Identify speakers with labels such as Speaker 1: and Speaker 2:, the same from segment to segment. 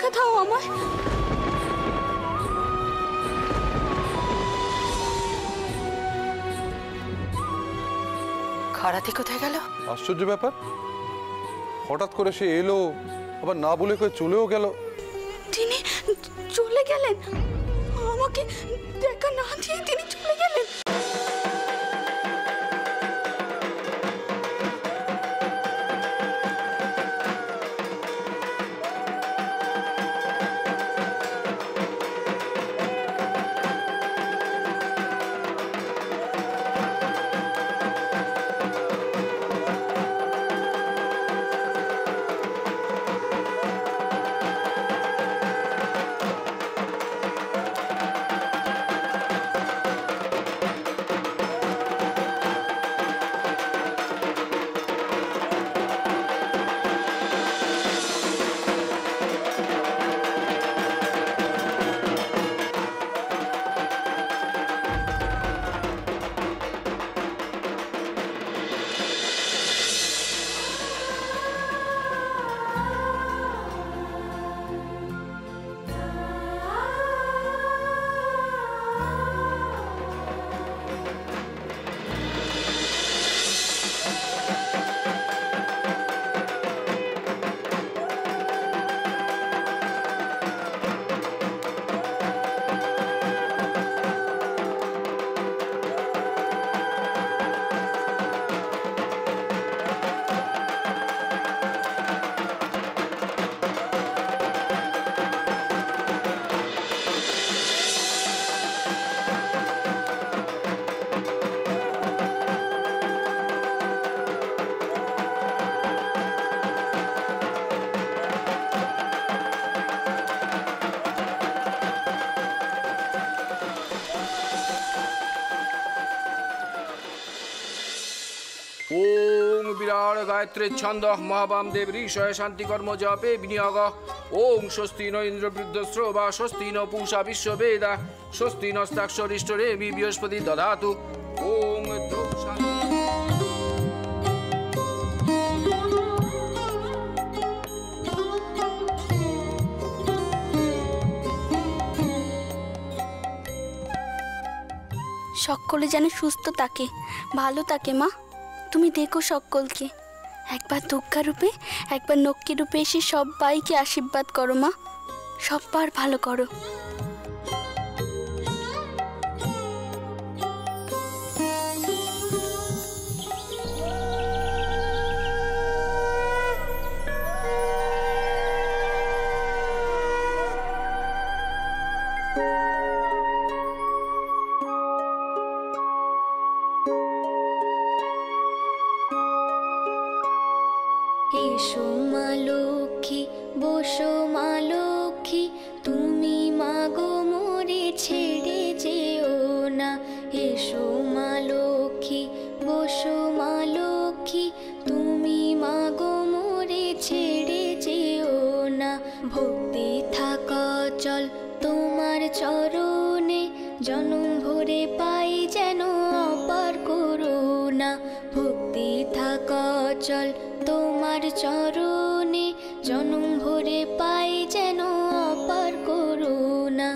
Speaker 1: দেখা দাও আমায়। খারাতি কোথায় গেল?
Speaker 2: আশ্চর্য ব্যাপার, হঠাৎ করে সে এলো, আবার না বলে করে চলেও গেল।
Speaker 1: তিনি চলে গেলেন? আমাকে দেখা না দিয়ে তিনি চলে গেলেন?
Speaker 3: ओम विराट गायत्री छंद महावाम देव ऋषय शांति कर्म जपे विनियोग ओम स्वस्ति न इंद्र वृद्धस्रो वा स्वस्ति न पूषा विश्व वेदा स्वस्ति नस्ताक्षरिष्टरे बृहस्पति दधातु ओम ध्रुव शांति।
Speaker 1: সকলে যেন সুস্থ থাকে, ভালো থাকে মা। তুমি দেখো সকলকে, একবার দুর্গা রূপে একবার নক্কি রূপে এসে সবাইকে আশীর্বাদ করো মা, সবার ভালো করো।
Speaker 4: এসো মা লক্ষ্মী, বসো মা লক্ষ্মী, তুমি মাগো মোরে ছেড়ে যেও না। এসো মা লক্ষ্মী, বসো মা লক্ষ্মী, তুমি মাগো মোরে ছেড়ে যেও না। ভক্তি থাকা চল তোমার চরণে, জনম ভরে পাই যেন অপার করুণা। ভক্তি থাকা চল তোমার চরণে, জনম ভরে পাই যেন অপার করুণা।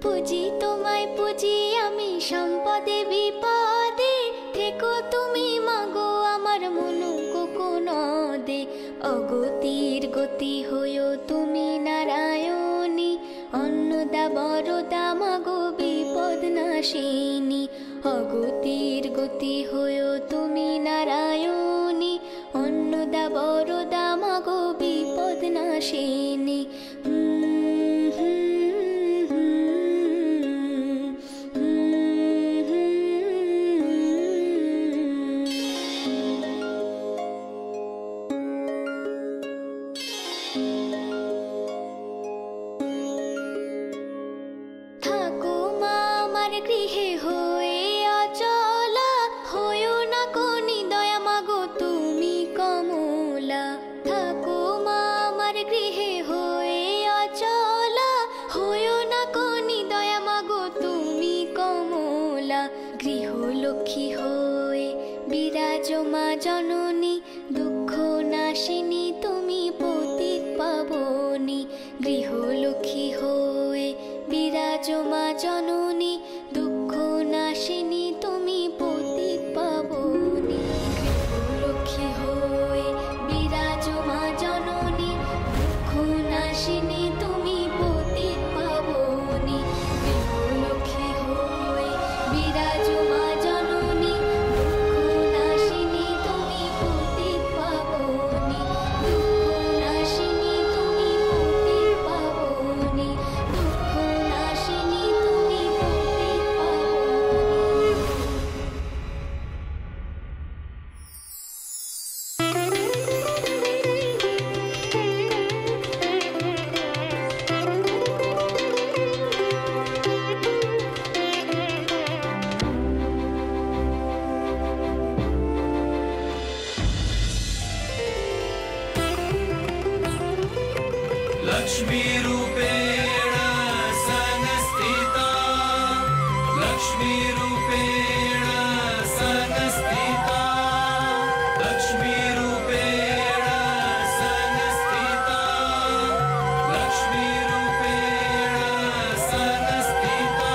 Speaker 4: পুজি তোমায় পুজি আমি সম্পদে বিপদে, থেকো তুমি মাগো আমার মনো কোকোনদে। অগতির গতি হইও তুমি নারায়ণী, অন্নদা বরদা মাগো বিপদ নাশিনী। অগতির গতি হইও তুমি নারায়ণী, অন্নদা বরদা মাগো বিপদ নাশিনী। গৃহে হয়ে অচলা, হইও না কোনি দয়া মাগো তুমি কমলা। থাকো জননী, দুঃখ নাশিনী তুমি পতিত পাবনী। গৃহলক্ষ্মী হয়ে বিরাজ মা জননী, দুঃখ নাশিনী তুমি পতিত পাবনী। গৃহলক্ষ্মী হয়ে বিরাজ মা জননী, দুঃখ নাশিনী তুমি পতিত পাবনী। গৃহলক্ষ্মী হয়ে বিরাজ মা জননী, দুঃখ নাশিনী তুমি পতিত পাবনী। দুঃখ নাশিনী তুমি পতিত পাবনী। দুঃখ নাশিনী তুমি পতিত পাবনী।
Speaker 5: लक्ष्मी रूपेण संस्थिता, लक्ष्मी रूपेण संस्थिता, लक्ष्मी रूपेण संस्थिता, लक्ष्मी रूपेण संस्थिता।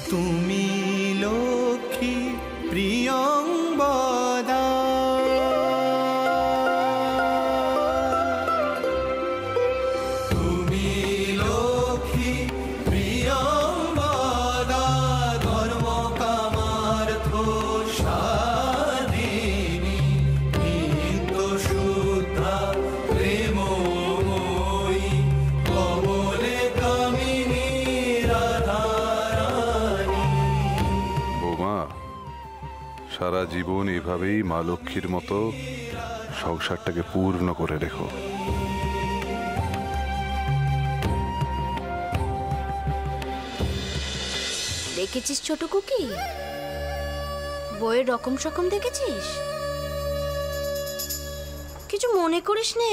Speaker 6: তুমি লক্ষ্মী প্রিয়ংবদা, তুমি লক্ষ্মী প্রিয়ংবদা, ধর্ম কামার্থ সাধিনী, নিত্য শুদ্ধা প্রেমময়ী, কমলে কামিনী রাধারানী।
Speaker 2: বৌমা, সারা জীবন এভাবেই মা লক্ষ্মীর মতো সংসারটাকে পূর্ণ করে রেখো।
Speaker 7: দেখেছিস ছোট কুকি, বইয়ের রকম সকম দেখেছিস? কিছু মনে করিস নে,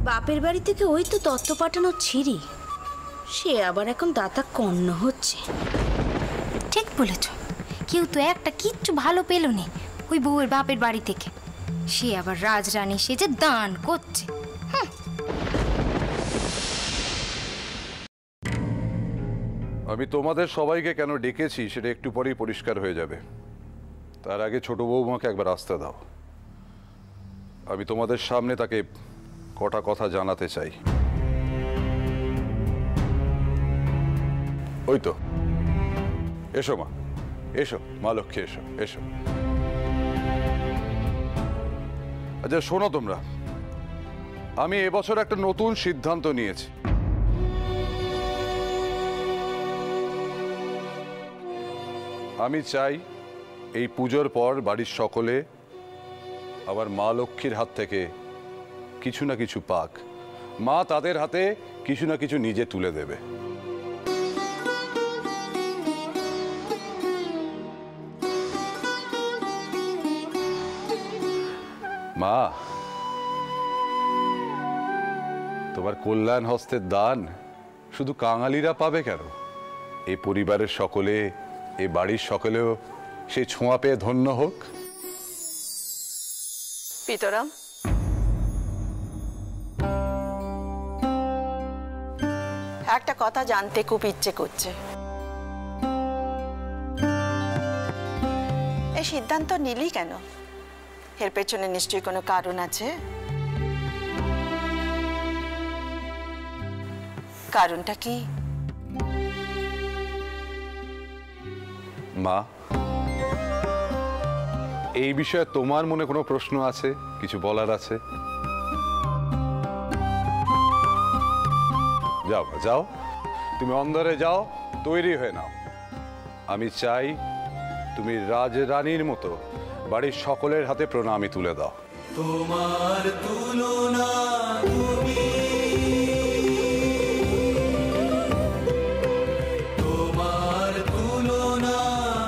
Speaker 7: বাপের বাড়ি থেকে ওই তো তত্ত্ব পাঠানো ছিরি, সে আবার এখন দাতা কর্ণ হচ্ছে।
Speaker 8: ঠিক বলেছ, কেউ তো একটা কিচ্ছু ভালো পেল নি ওই বউয়ের বাপের বাড়ি থেকে, সে আবার রাজরানী সেজে দান করছে।
Speaker 2: আমি তোমাদের সবাইকে কেন ডেকেছি সেটা একটু পরেই পরিষ্কার হয়ে যাবে। তার আগে ছোট বৌমাকে একবার আসতে দাও। আমি তোমাদের সামনে তাকে কটা কথা জানাতে চাই। ওই তো, এসো মা, এসো মা লক্ষ্মী, এসো এসো। আচ্ছা শোনো তোমরা, আমি এবছর একটা নতুন সিদ্ধান্ত নিয়েছি। আমি চাই এই পুজোর পর বাড়ির সকলে আবার মা লক্ষ্মীর হাত থেকে কিছু না কিছু পাক। মা তাদের হাতে কিছু না কিছু নিজে তুলে দেবে। মা, তোমার কল্যাণ হস্তের দান শুধু কাঙালিরা পাবে কেন, এই পরিবারের সকলে, এই বাড়ির সকলেও সেই ছোঁয়া পেয়ে ধন্য হোক।
Speaker 9: পিতরাম, একটা কথা জানতে খুব ইচ্ছে করছে। এই সিদ্ধান্ত নিলি কেন? এর পেছনে নিশ্চয়ই কোনো কারণ আছে। কারণটা কি?
Speaker 2: মা, এই বিষয়ে তোমার মনে কোনো প্রশ্ন আছে, কিছু বলার আছে? যাও যাও, তুমি অন্দরে যাও, তৈরি হয়ে নাও। আমি চাই তুমি রাজরানীর মতো বাড়ির সকলের হাতে প্রণামী তুলে দাও।
Speaker 6: তোমার তুলনা তুমি, তোমার তুলনা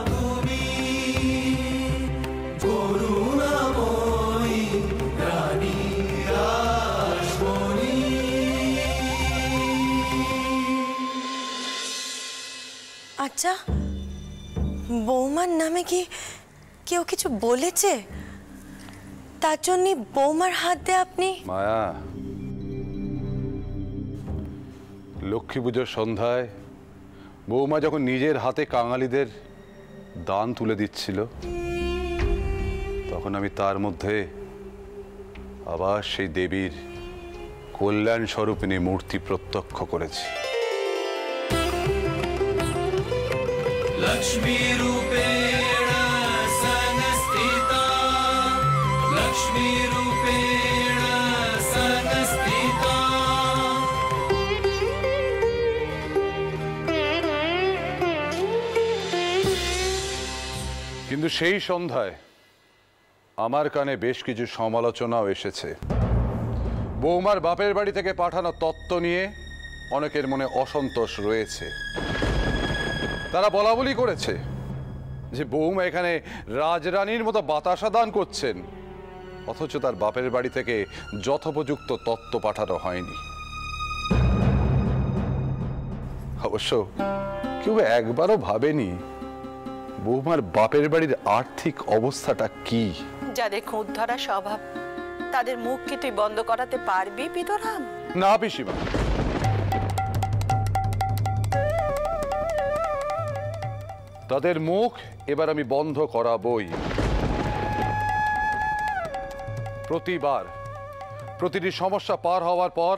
Speaker 6: তুমি, করুণাময়ী রানী রাসমণি।
Speaker 9: আচ্ছা, বৌমার নামে কি কেউ কিছু বলেছে? তার জন্য বৌমার হাত দিয়ে আপনি?
Speaker 2: মায়া, লক্ষ্মী পুজোর সন্ধ্যায় বৌমা যখন নিজের হাতে কাঙালিদের দান তুলে দিচ্ছিল, তখন আমি তার মধ্যে আবার সেই দেবীর কল্যাণ স্বরূপিণী মূর্তি প্রত্যক্ষ করেছি।
Speaker 5: लक्ष्मी रूपेण संस्थिता, लक्ष्मी रूपेण संस्थिता।
Speaker 2: কিন্তু সেই সন্ধ্যায় আমার কানে বেশ কিছু সমালোচনাও এসেছে। বৌমার বাপের বাড়ি থেকে পাঠানো তত্ত্ব নিয়ে অনেকের মনে অসন্তোষ রয়েছে। তারা বলা বলি করেছে যে বৌমা এখানে রাজরানীর মতো বাতাসা দান করছেন, অথচ তার বাপের বাড়ি থেকে যথোপযুক্ত তত্ত্ব পাঠানো হয়নি। অবশ্য কেউ একবারও ভাবেনি বৌমার বাপের বাড়ির আর্থিক অবস্থাটা কি।
Speaker 9: যাদের খুঁত ধরা স্বভাব, তাদের মুখ কি তুই বন্ধ করাতে পারবি বিদরাম?
Speaker 2: না পিসিমা, তাদের মুখ এবার আমি বন্ধ করাবই। প্রতিটি সমস্যা পার হওয়ার পর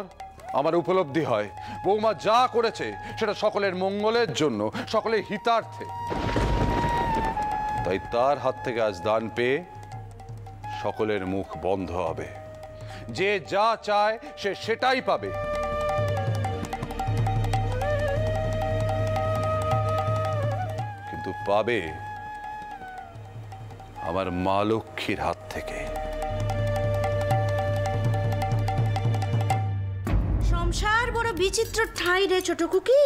Speaker 2: আমার উপলব্ধি হয় বৌমা যা করেছে সেটা সকলের মঙ্গলের জন্য, সকলের হিতার্থে। তাই তার হাত থেকে আজ দান পেয়ে সকলের মুখ বন্ধ হবে। যে যা চায় সে সেটাই পাবে। কিন্তু পাবে আমার মা লক্ষ্মীর হাত থেকে।
Speaker 7: সংসার বড় বিচিত্র ঠাঁই রে ছোট কুকি।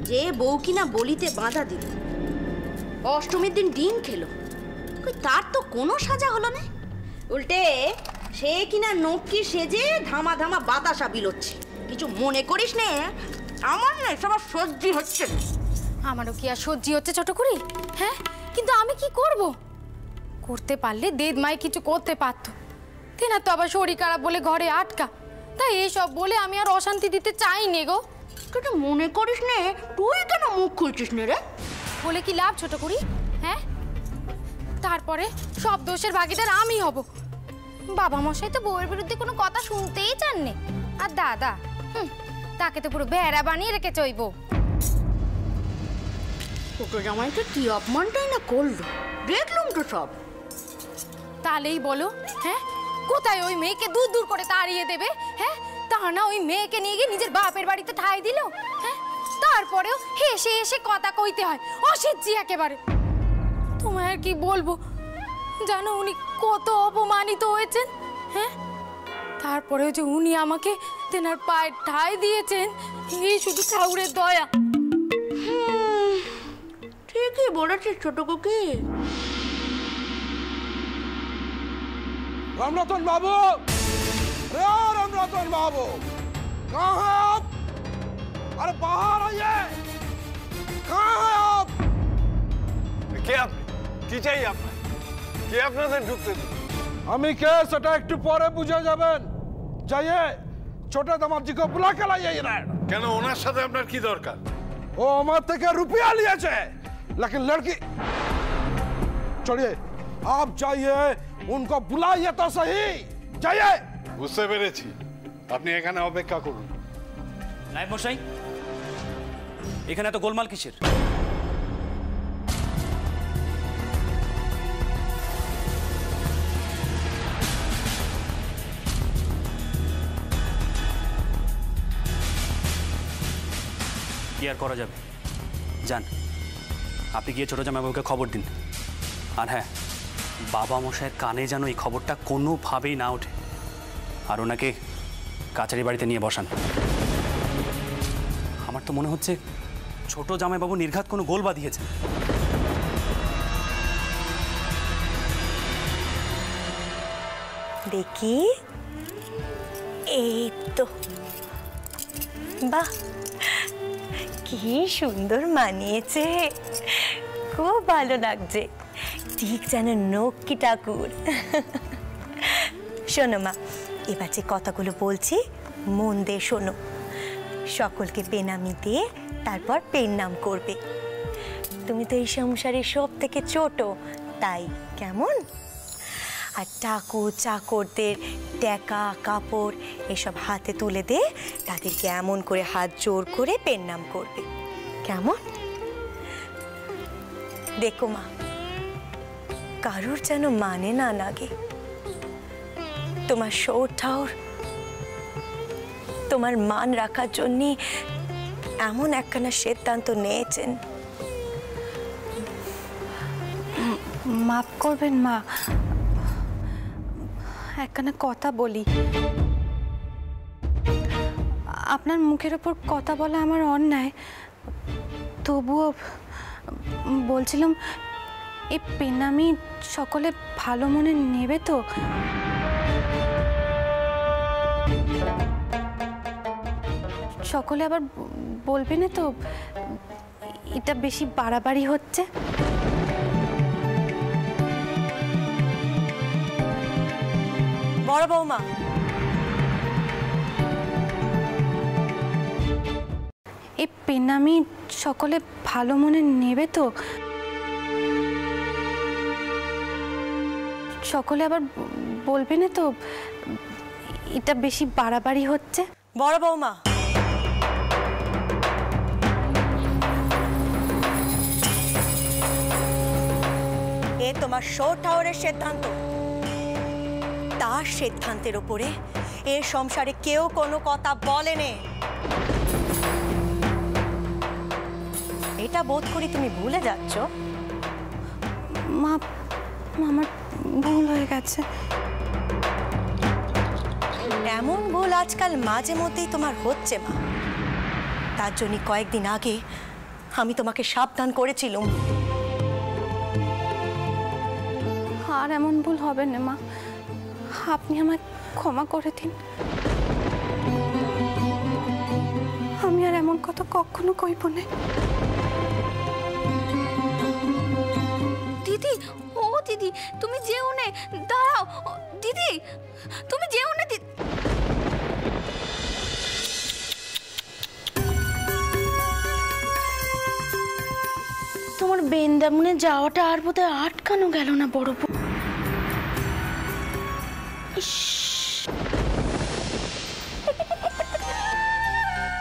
Speaker 7: যে বউ কিনা বলিতে বাঁধা দিল, অষ্টমীর দিন ডিম খেলো, তার তো কোনো সাজা হলো না। উল্টে সে কিনা নক্কি সেজে ধামা ধামা বাতাসা বিলোচ্ছে। কিছু মনে করিস নে, আমার না সবার সহ্যি হচ্ছে না।
Speaker 8: আমারও কি আর সহ্যি হচ্ছে ছোট করি? হ্যাঁ, কিন্তু আমি কি করব? করতে পারলে দেদমাই কিছু করতে পারতো। তেনার তো আবার শরীর খারাপ বলে ঘরে আটকা। তাই এইসব বলে আমি আর অশান্তি দিতে চাইনি গো।
Speaker 7: তুই মনে করিস নে, তুই কেন মুখ খুলছিস নে রে?
Speaker 8: বলে কি লাভ ছোট করি? হ্যাঁ, তারপরে সব দোষের ভাগিদার আমি হব। বাবা মশাই তো বউয়ের বিরুদ্ধে কোনো কথা শুনতেই চাননি। আর দাদা, তাকে তো পুরো বেড়া বানিয়ে রেখেছে ওই বউ।
Speaker 7: ছোট জামাই তো কি অপমানটাই না করলো, দেখলাম তো সব।
Speaker 8: তাহলেই বলো, হ্যাঁ, কোথায় ওই মেয়েকে দূর দূর করে তাড়িয়ে দেবে? হ্যাঁ, তা না ওই মেয়েকে নিয়ে গিয়ে নিজের বাপের বাড়িতে ঠাঁই দিল। হ্যাঁ, তারপরেও হেসে হেসে কথা কইতে হয়, অসহ্য একেবারে। তোমায় আর কি বলবো, জানো উনি কত অপমানিত হয়েছেন। হ্যাঁ, তারপরেও যে উনি আমাকে তেনার পায়ে ঠাঁই দিয়েছেন, এই শুধু ঠাকুরের দয়া।
Speaker 7: ঠিকই বলেছিস ছোট কুকি।
Speaker 3: रामरतन बाबू, अरे रामरतन बाबू, कहाँ हैं आप? अरे बाहर आइए, कहाँ हैं आप?
Speaker 10: কে আপনি? কি চাই আপনার? কে আপনাদের ঢুকতে দিল?
Speaker 3: আমি কে সেটা একটু পরে বুঝে যাবেন। যাইয়ে ছোট দামাজি को बुला के लाइए इधर।
Speaker 10: কেন, ওনার সাথে আপনার কি দরকার?
Speaker 3: वो हमारे থেকে रुपया लिएছে, लेकिन लड़की छोड़िए, आप जाइए उनको बुलाइए तो सही, जाइए।
Speaker 10: বুঝতে পেরেছি, আপনি এখানে অপেক্ষা করুন।
Speaker 11: নায়েব মশাই, এখানে তো গোলমাল কিসের? কি আর করা যাবে? যান, আপনি গিয়ে ছোটো জামাইবাবুকে খবর দিন। আর হ্যাঁ, বাবা মশাইয়ের কানে যেন এই খবরটা কোনোভাবেই না ওঠে, আর ওনাকে কাছারি বাড়িতে নিয়ে বসান। আমার তো মনে হচ্ছে ছোট জামাইবাবু নির্ঘাত কোনো গোল বাঁধিয়েছে।
Speaker 9: দেখি, এই তো, বাহ, কি সুন্দর মানিয়েছে, খুব ভালো লাগছে, ঠিক যেন নক্কি ঠাকুর। শোনো মা, এবার যে কথাগুলো বলছি মন দিয়ে শোনো। সকলকে পেনামি দিয়ে তারপর পেন নাম করবে। তুমি তো এই সংসারে সব থেকে ছোট, তাই কেমন? আর ঠাকুর চাকরদের টাকা কাপড় এসব হাতে তুলে দে, তাদেরকে এমন করে হাত জোর করে পেন নাম করবে, কেমন? দেখো মা, কারুর যেন মানে না লাগে। তোমার সৌর ঠাউর তোমার মান রাখার জন্য এমন একখানা সিদ্ধান্ত নিয়েছেন।
Speaker 8: মাফ করবেন মা, একখানা কথা বলি। আপনার মুখের ওপর কথা বলা আমার অন্যায়, তবুও বলছিলাম এই পেনামি সকলে ভালো মনে নেবে তো? সকলে আবার বলবে না তো এটা বেশি বাড়াবাড়ি হচ্ছে?
Speaker 9: বড় বৌমা,
Speaker 8: এই পেনামি সকলে ভালো মনে নেবে তো? সকলে আবার বলবে না তো এটা বেশি বাড়াবাড়ি হচ্ছে?
Speaker 9: বড় বৌমা, এ তোমার শো টাওয়ারের সিদ্ধান্ত। তার সিদ্ধান্তের উপরে এ সংসারে কেউ কোনো কথা বলেনি। এটা বোধ করি তুমি ভুলে যাচ্ছ।
Speaker 8: মা, আমার ভুল হয়ে গেছে।
Speaker 9: এমন ভুল আজকাল মাঝে মধ্যেই তোমার হচ্ছে মা। তার জন্য কয়েকদিন আগে আমি তোমাকে সাবধান করেছিলাম।
Speaker 8: আর এমন ভুল হবে না মা, আপনি আমায় ক্ষমা করে দিন। আমি আর এমন কথা কখনো কইব না।
Speaker 1: দিদি, ও দিদি, তুমি যেও না, দাঁড়াও দিদি, তুমি যেও না দিদি। তোমার বৃন্দাবনে যাওয়াটা আর বোধহয় আটকানো গেল না বড় বউ।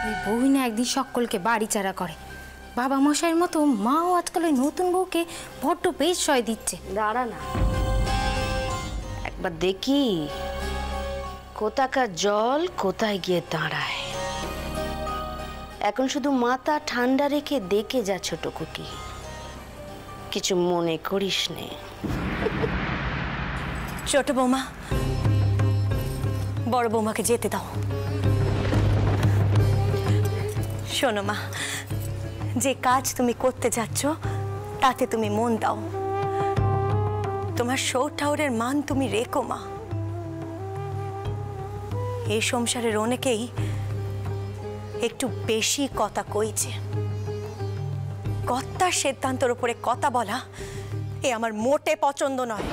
Speaker 8: ওই বউই না একদিন সকলকে বাড়ি চারা করে। বাবা মশাইয়ের মতো মাও আজকাল ওই নতুন বউকে বড্ড বেশ সয় দিচ্ছে।
Speaker 7: দাঁড়া না, একবার দেখি কোথাকার জল কোথায় গিয়ে দাঁড়ায়। এখন শুধু মাথা ঠান্ডা রেখে দেখে যা ছোট কুকি, কিছু মনে করিস নে।
Speaker 9: ছোট বৌমা, বড় বৌমাকে যেতে দাও। শোনো মা, যে কাজ তুমি করতে যাচ্ছ তাতে তুমি মন দাও। তোমার শো ঠাউরের মান তুমি রেখো মা। এই সংসারের অনেকেই একটু বেশি কথা কইছে। কর্তার সিদ্ধান্তের উপরে কথা বলা এ আমার মোটে পছন্দ নয়।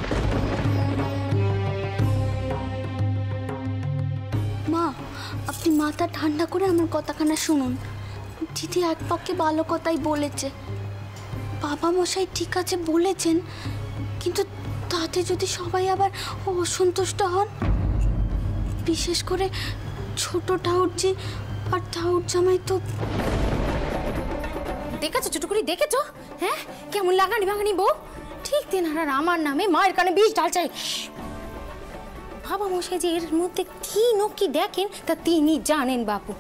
Speaker 1: মা, আপনি মাথা ঠান্ডা করে আমার কথাখানা শুনুন। দিদি এক পক্ষে ভালো কথাই বলেছে, বাবা মশাই ঠিক আছে বলেছেন, কিন্তু তাতে যদি সবাই আবার অসন্তুষ্ট হন, বিশেষ করে ছোট ঠাউরজি আর ঠাউর জামাই তো।
Speaker 8: দেখেছো চুটুকুরি, দেখেছো? হ্যাঁ, কেমন লাগানি ভাঙানি বউ। ঠিক দিন আর আমার নামে মায়ের কানে বিষ ঢালছে। বাবা মশাই যে এর মধ্যে কি নকি দেখেন তা তিনি জানেন বাপু।